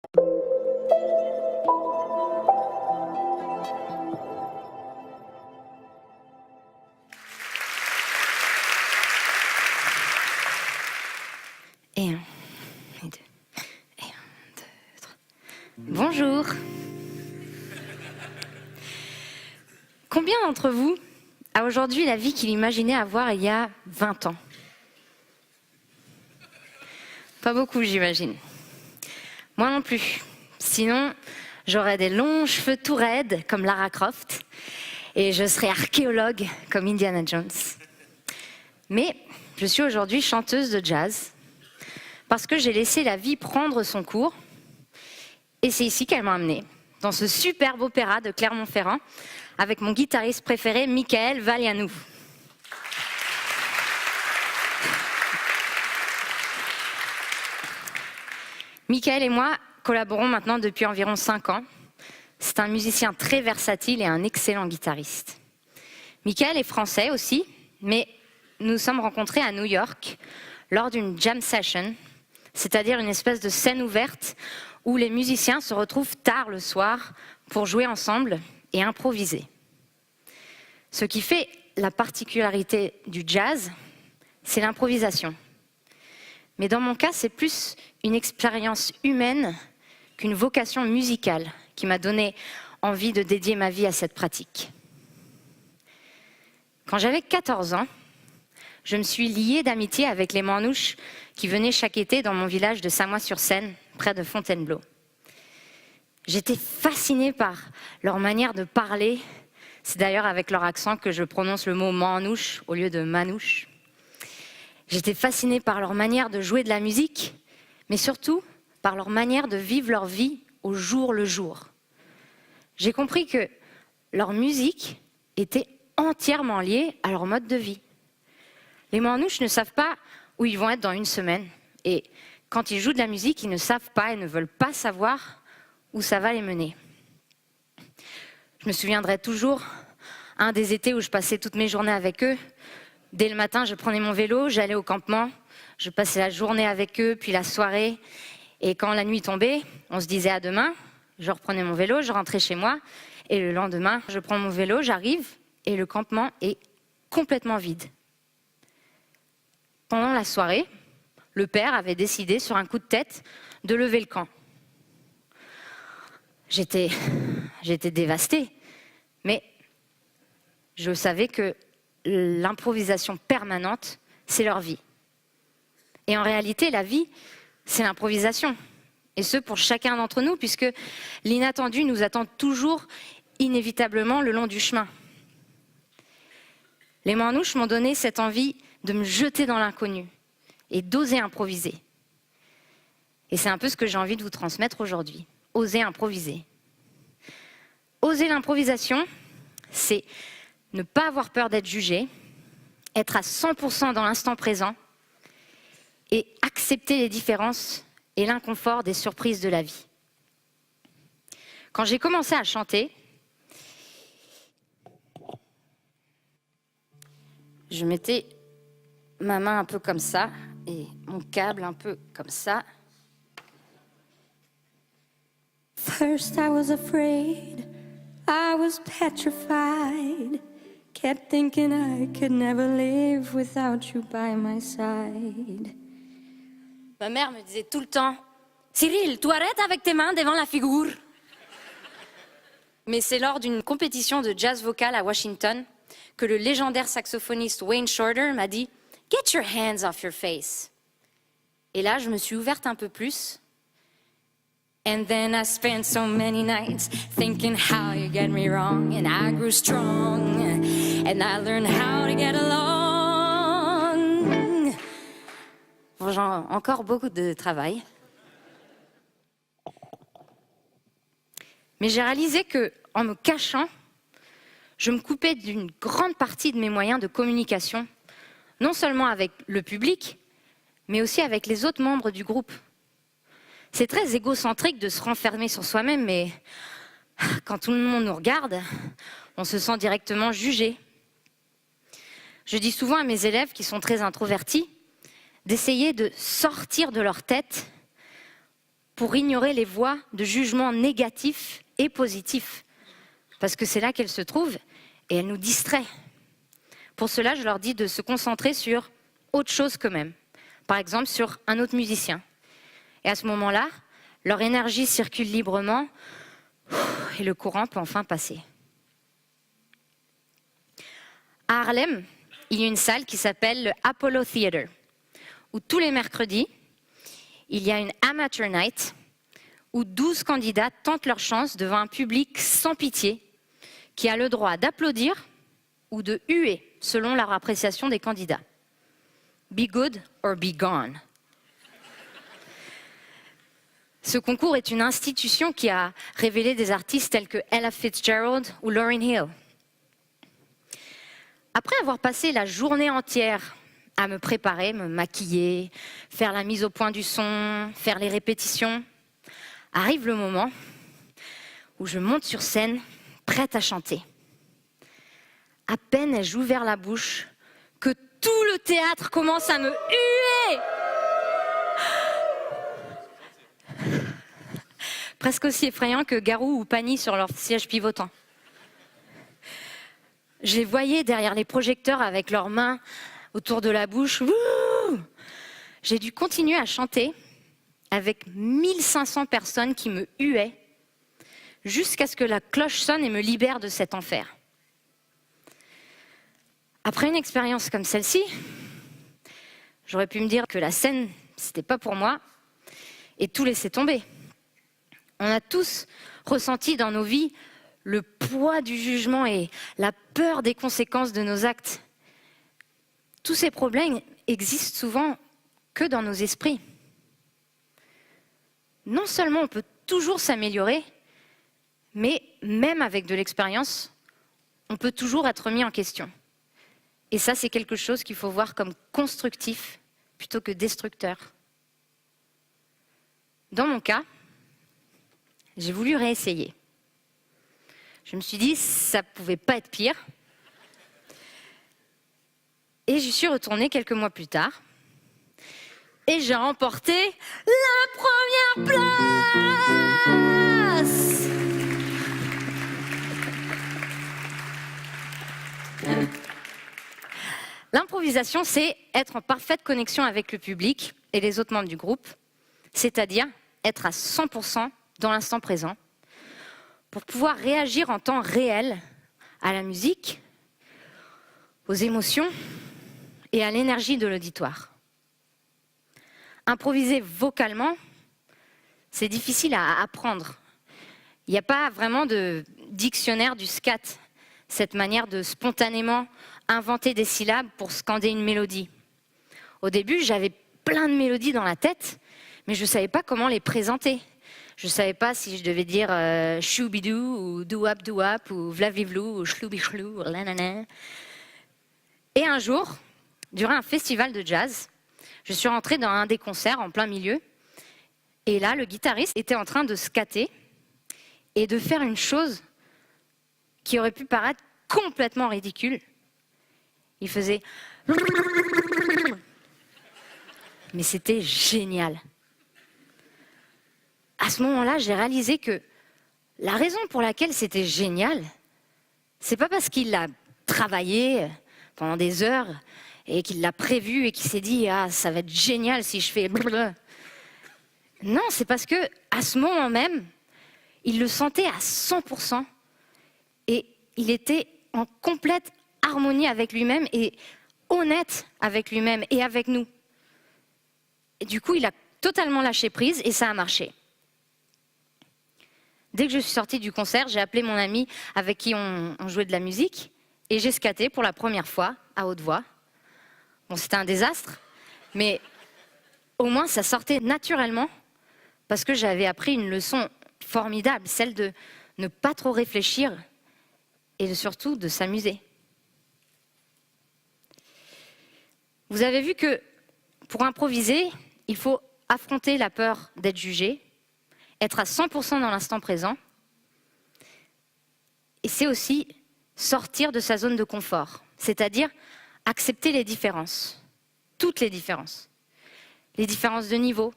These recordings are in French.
Et un, et deux, et un, deux, trois. Bonjour. Combien d'entre vous a aujourd'hui la vie qu'il imaginait avoir il y a 20 ans? Pas beaucoup, j'imagine. Moi non plus. Sinon, j'aurais des longs cheveux tout raides comme Lara Croft et je serais archéologue comme Indiana Jones. Mais je suis aujourd'hui chanteuse de jazz parce que j'ai laissé la vie prendre son cours et c'est ici qu'elle m'a amenée, dans ce superbe opéra de Clermont-Ferrand avec mon guitariste préféré, Michael Valianou. Michael et moi collaborons maintenant depuis environ 5 ans. C'est un musicien très versatile et un excellent guitariste. Michael est français aussi, mais nous nous sommes rencontrés à New York lors d'une jam session, c'est-à-dire une espèce de scène ouverte où les musiciens se retrouvent tard le soir pour jouer ensemble et improviser. Ce qui fait la particularité du jazz, c'est l'improvisation. Mais dans mon cas, c'est plus une expérience humaine qu'une vocation musicale qui m'a donné envie de dédier ma vie à cette pratique. Quand j'avais 14 ans, je me suis liée d'amitié avec les Manouches qui venaient chaque été dans mon village de Samois-sur-Seine, près de Fontainebleau. J'étais fascinée par leur manière de parler. C'est d'ailleurs avec leur accent que je prononce le mot manouche au lieu de manouche. J'étais fascinée par leur manière de jouer de la musique, mais surtout par leur manière de vivre leur vie au jour le jour. J'ai compris que leur musique était entièrement liée à leur mode de vie. Les manouches ne savent pas où ils vont être dans une semaine. Et quand ils jouent de la musique, ils ne savent pas et ne veulent pas savoir où ça va les mener. Je me souviendrai toujours un des étés où je passais toutes mes journées avec eux. Dès le matin, je prenais mon vélo, j'allais au campement, je passais la journée avec eux, puis la soirée. Et quand la nuit tombait, on se disait à demain. Je reprenais mon vélo, je rentrais chez moi. Et le lendemain, je prends mon vélo, j'arrive et le campement est complètement vide. Pendant la soirée, le père avait décidé sur un coup de tête de lever le camp. J'étais dévastée, mais je savais que l'improvisation permanente, c'est leur vie. Et en réalité, la vie, c'est l'improvisation. Et ce, pour chacun d'entre nous, puisque l'inattendu nous attend toujours inévitablement le long du chemin. Les Manouches m'ont donné cette envie de me jeter dans l'inconnu et d'oser improviser. Et c'est un peu ce que j'ai envie de vous transmettre aujourd'hui. Oser improviser. Oser l'improvisation, c'est ne pas avoir peur d'être jugé, être à 100% dans l'instant présent et accepter les différences et l'inconfort des surprises de la vie. Quand j'ai commencé à chanter, je mettais ma main un peu comme ça et mon câble un peu comme ça. First I was afraid, I was petrified, kept thinking I could never live without you by my side. Ma mère me disait tout le temps « Cyril, tu arrêtes avec tes mains devant la figure !» Mais c'est lors d'une compétition de jazz vocal à Washington que le légendaire saxophoniste Wayne Shorter m'a dit « Get your hands off your face !» Et là, je me suis ouverte un peu plus. And then I spent so many nights thinking how you get me wrong. And I grew strong and I learned how to get along. Bon, j'ai encore beaucoup de travail. Mais j'ai réalisé qu'en me cachant, je me coupais d'une grande partie de mes moyens de communication, non seulement avec le public, mais aussi avec les autres membres du groupe. C'est très égocentrique de se renfermer sur soi-même, mais quand tout le monde nous regarde, on se sent directement jugé. Je dis souvent à mes élèves qui sont très introvertis d'essayer de sortir de leur tête pour ignorer les voix de jugement négatifs et positifs, parce que c'est là qu'elles se trouvent et elles nous distraient. Pour cela, je leur dis de se concentrer sur autre chose qu'eux-mêmes, par exemple sur un autre musicien. Et à ce moment-là, leur énergie circule librement et le courant peut enfin passer. À Harlem, il y a une salle qui s'appelle le Apollo Theater, où tous les mercredis, il y a une Amateur Night, où 12 candidats tentent leur chance devant un public sans pitié, qui a le droit d'applaudir ou de huer, selon leur appréciation des candidats. Be good or be gone. Ce concours est une institution qui a révélé des artistes tels que Ella Fitzgerald ou Lauryn Hill. Après avoir passé la journée entière à me préparer, me maquiller, faire la mise au point du son, faire les répétitions, arrive le moment où je monte sur scène, prête à chanter. À peine ai-je ouvert la bouche que tout le théâtre commence à me huer. Presque aussi effrayant que Garou ou Pani sur leur siège pivotant. Je les voyais derrière les projecteurs avec leurs mains autour de la bouche. Wouh! J'ai dû continuer à chanter avec 1500 personnes qui me huaient jusqu'à ce que la cloche sonne et me libère de cet enfer. Après une expérience comme celle-ci, j'aurais pu me dire que la scène, c'était pas pour moi et tout laisser tomber. On a tous ressenti dans nos vies le poids du jugement et la peur des conséquences de nos actes. Tous ces problèmes existent souvent que dans nos esprits. Non seulement on peut toujours s'améliorer, mais même avec de l'expérience, on peut toujours être mis en question. Et ça, c'est quelque chose qu'il faut voir comme constructif plutôt que destructeur. Dans mon cas, j'ai voulu réessayer. Je me suis dit, ça ne pouvait pas être pire. Et j'y suis retournée quelques mois plus tard. Et j'ai remporté la première place. L'improvisation, c'est être en parfaite connexion avec le public et les autres membres du groupe, c'est-à-dire être à 100% dans l'instant présent, pour pouvoir réagir en temps réel à la musique, aux émotions et à l'énergie de l'auditoire. Improviser vocalement, c'est difficile à apprendre. Il n'y a pas vraiment de dictionnaire du scat, cette manière de spontanément inventer des syllabes pour scander une mélodie. Au début, j'avais plein de mélodies dans la tête, mais je ne savais pas comment les présenter. Je ne savais pas si je devais dire choubidou ou douap ou vlavivlou ou chloubichlou ou lanana. Et un jour, durant un festival de jazz, je suis rentrée dans un des concerts en plein milieu. Et là, le guitariste était en train de scatter et de faire une chose qui aurait pu paraître complètement ridicule. Il faisait... Mais c'était génial. À ce moment-là, j'ai réalisé que la raison pour laquelle c'était génial, c'est pas parce qu'il l'a travaillé pendant des heures et qu'il l'a prévu et qu'il s'est dit « Ah, ça va être génial si je fais... » Non, c'est parce que à ce moment même, il le sentait à 100% et il était en complète harmonie avec lui-même et honnête avec lui-même et avec nous. Et du coup, il a totalement lâché prise et ça a marché. Dès que je suis sortie du concert, j'ai appelé mon ami avec qui on jouait de la musique et j'ai scatté pour la première fois à haute voix. Bon, c'était un désastre, mais au moins ça sortait naturellement parce que j'avais appris une leçon formidable, celle de ne pas trop réfléchir et surtout de s'amuser. Vous avez vu que pour improviser, il faut affronter la peur d'être jugé, être à 100% dans l'instant présent, et c'est aussi sortir de sa zone de confort, c'est-à-dire accepter les différences, toutes les différences de niveau,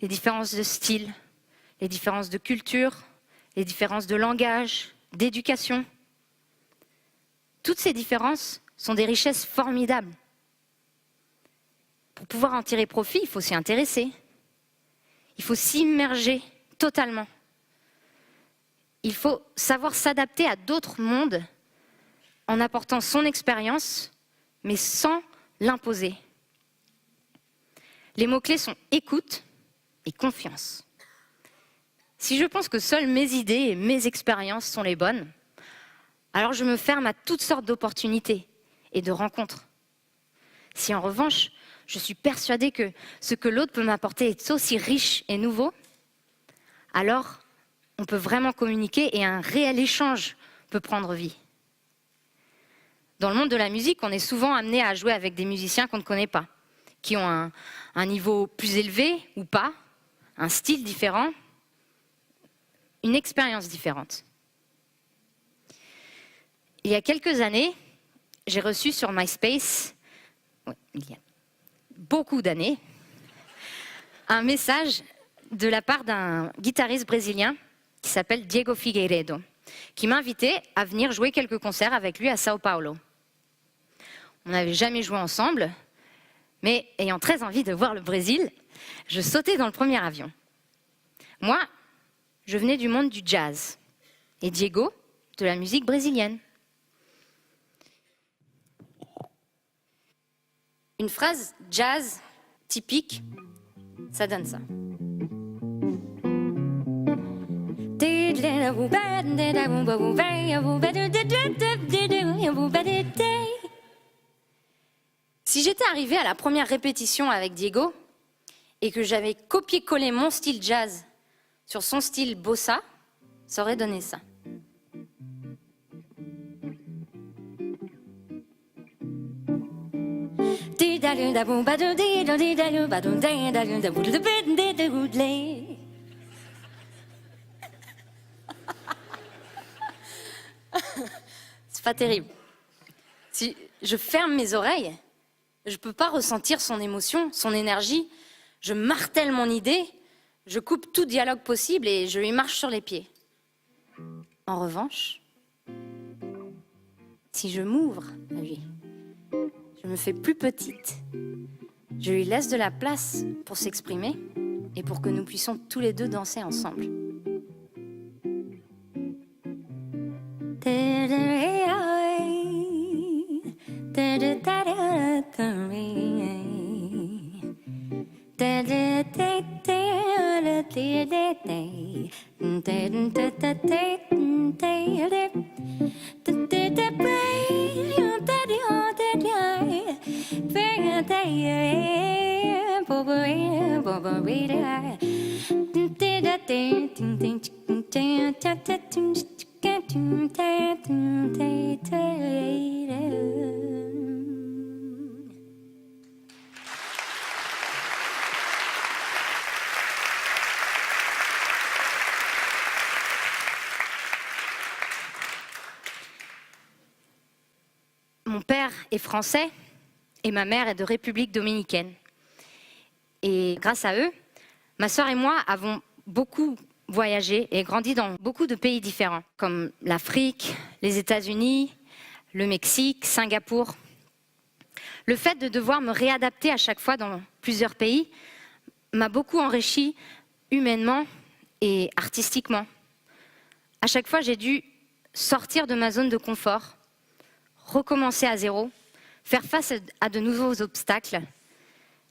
les différences de style, les différences de culture, les différences de langage, d'éducation. Toutes ces différences sont des richesses formidables. Pour pouvoir en tirer profit, il faut s'y intéresser. Il faut s'immerger totalement. Il faut savoir s'adapter à d'autres mondes en apportant son expérience, mais sans l'imposer. Les mots-clés sont écoute et confiance. Si je pense que seules mes idées et mes expériences sont les bonnes, alors je me ferme à toutes sortes d'opportunités et de rencontres. Si en revanche, je suis persuadée que ce que l'autre peut m'apporter est aussi riche et nouveau, alors on peut vraiment communiquer et un réel échange peut prendre vie. Dans le monde de la musique, on est souvent amené à jouer avec des musiciens qu'on ne connaît pas, qui ont un niveau plus élevé ou pas, un style différent, une expérience différente. Il y a quelques années, j'ai reçu sur MySpace, il y a beaucoup d'années, un message de la part d'un guitariste brésilien qui s'appelle Diego Figueiredo, qui m'invitait à venir jouer quelques concerts avec lui à Sao Paulo. On n'avait jamais joué ensemble, mais ayant très envie de voir le Brésil, je sautais dans le premier avion. Moi, je venais du monde du jazz, et Diego, de la musique brésilienne. Une phrase jazz typique, ça donne ça. Si j'étais arrivée à la première répétition avec Diego et que j'avais copié-collé mon style jazz sur son style bossa, ça aurait donné ça. C'est pas terrible. Si je ferme mes oreilles, je peux pas ressentir son émotion, son énergie. Je martèle mon idée, je coupe tout dialogue possible et je lui marche sur les pieds. En revanche, si je m'ouvre à lui, je me fais plus petite. Je lui laisse de la place pour s'exprimer et pour que nous puissions tous les deux danser ensemble. Mon père est français et ma mère est de République dominicaine. Et grâce à eux, ma sœur et moi avons beaucoup voyagé et grandi dans beaucoup de pays différents, comme l'Afrique, les États-Unis, le Mexique, Singapour. Le fait de devoir me réadapter à chaque fois dans plusieurs pays m'a beaucoup enrichi humainement et artistiquement. À chaque fois, j'ai dû sortir de ma zone de confort, recommencer à zéro, faire face à de nouveaux obstacles.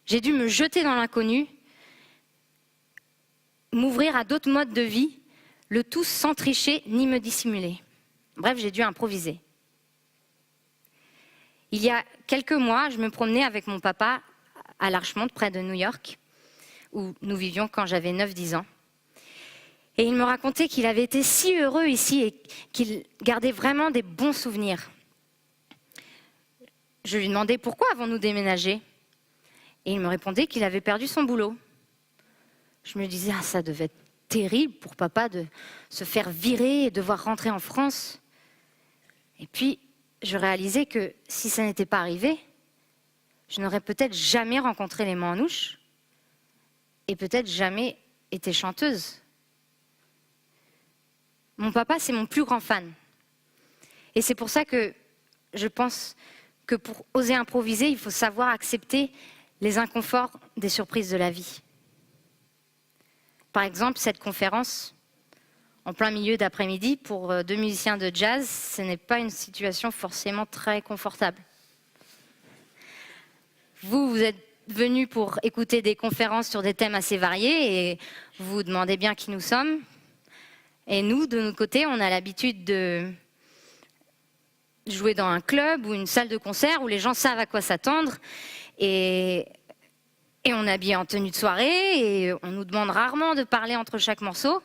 J'ai dû me jeter dans l'inconnu, m'ouvrir à d'autres modes de vie, le tout sans tricher ni me dissimuler. Bref, j'ai dû improviser. Il y a quelques mois, je me promenais avec mon papa à Larchmont, près de New York, où nous vivions quand j'avais 9-10 ans. Et il me racontait qu'il avait été si heureux ici et qu'il gardait vraiment des bons souvenirs. Je lui demandais pourquoi avons-nous déménagé ? Et il me répondait qu'il avait perdu son boulot. Je me disais, ça devait être terrible pour papa de se faire virer et devoir rentrer en France. Et puis, je réalisais que si ça n'était pas arrivé, je n'aurais peut-être jamais rencontré les Manouches et peut-être jamais été chanteuse. Mon papa, c'est mon plus grand fan. Et c'est pour ça que je pense que pour oser improviser, il faut savoir accepter les inconforts des surprises de la vie. Par exemple, cette conférence, en plein milieu d'après-midi, pour 2 musiciens de jazz, ce n'est pas une situation forcément très confortable. Vous êtes venus pour écouter des conférences sur des thèmes assez variés et vous vous demandez bien qui nous sommes. Et nous, de notre côté, on a l'habitude de jouer dans un club ou une salle de concert où les gens savent à quoi s'attendre et on est habillé en tenue de soirée et on nous demande rarement de parler entre chaque morceau.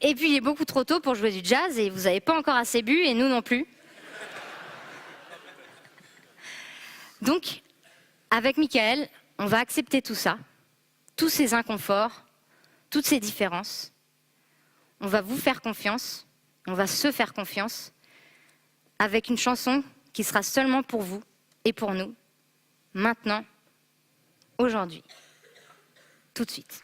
Et puis il est beaucoup trop tôt pour jouer du jazz et vous n'avez pas encore assez bu et nous non plus. Donc, avec Michael, on va accepter tout ça, tous ces inconforts, toutes ces différences. On va vous faire confiance, on va se faire confiance, avec une chanson qui sera seulement pour vous et pour nous, maintenant, aujourd'hui, tout de suite.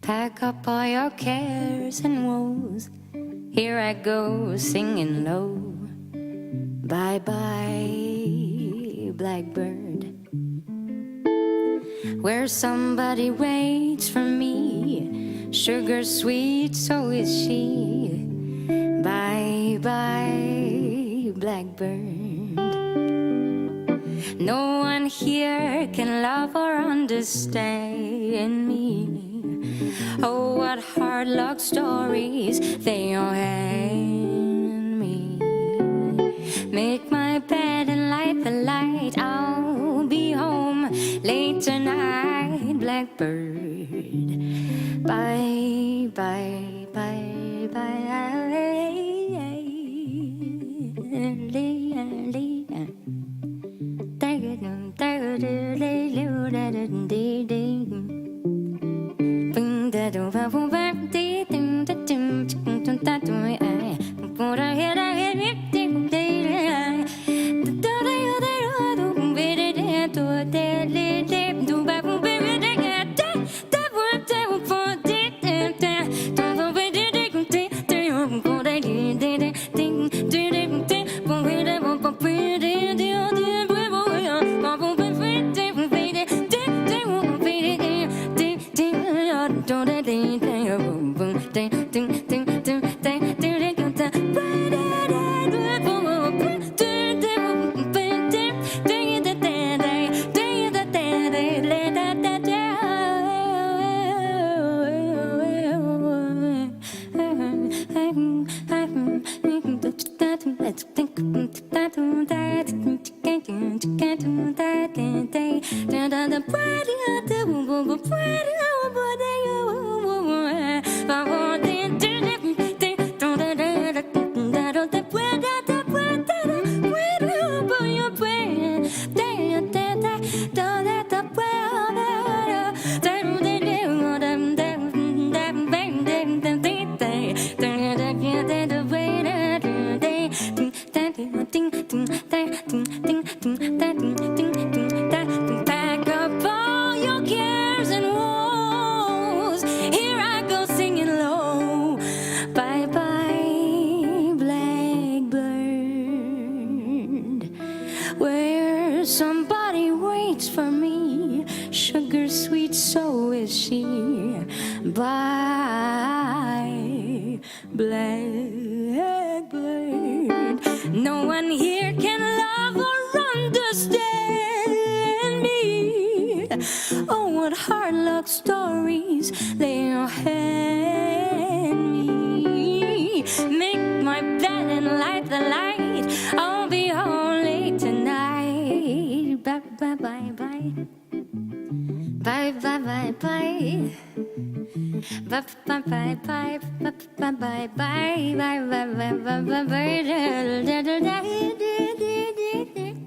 Pack up all your cares and woes. Here I go singing low. Bye bye, blackbird. Where somebody waits for me. Sugar sweet, so is she. Bye bye, blackbird. No one here can love or understand me. Oh, what hard luck stories they all hand me. Make my bed and light the light. I'll be home late tonight, blackbird. Bye, bye, bye, bye. Pretty Bye, blackbird. No one here can love or understand me. Oh, what hard luck stories they all hand me. Make my bed and light the light. I'll be home late tonight. Bye, bye, bye, bye. Bye, bye, bye, bye. Bye, bye, bye, bye. Bye, bye, bye, bye. Bye, bye, bye, bye, bye, bye.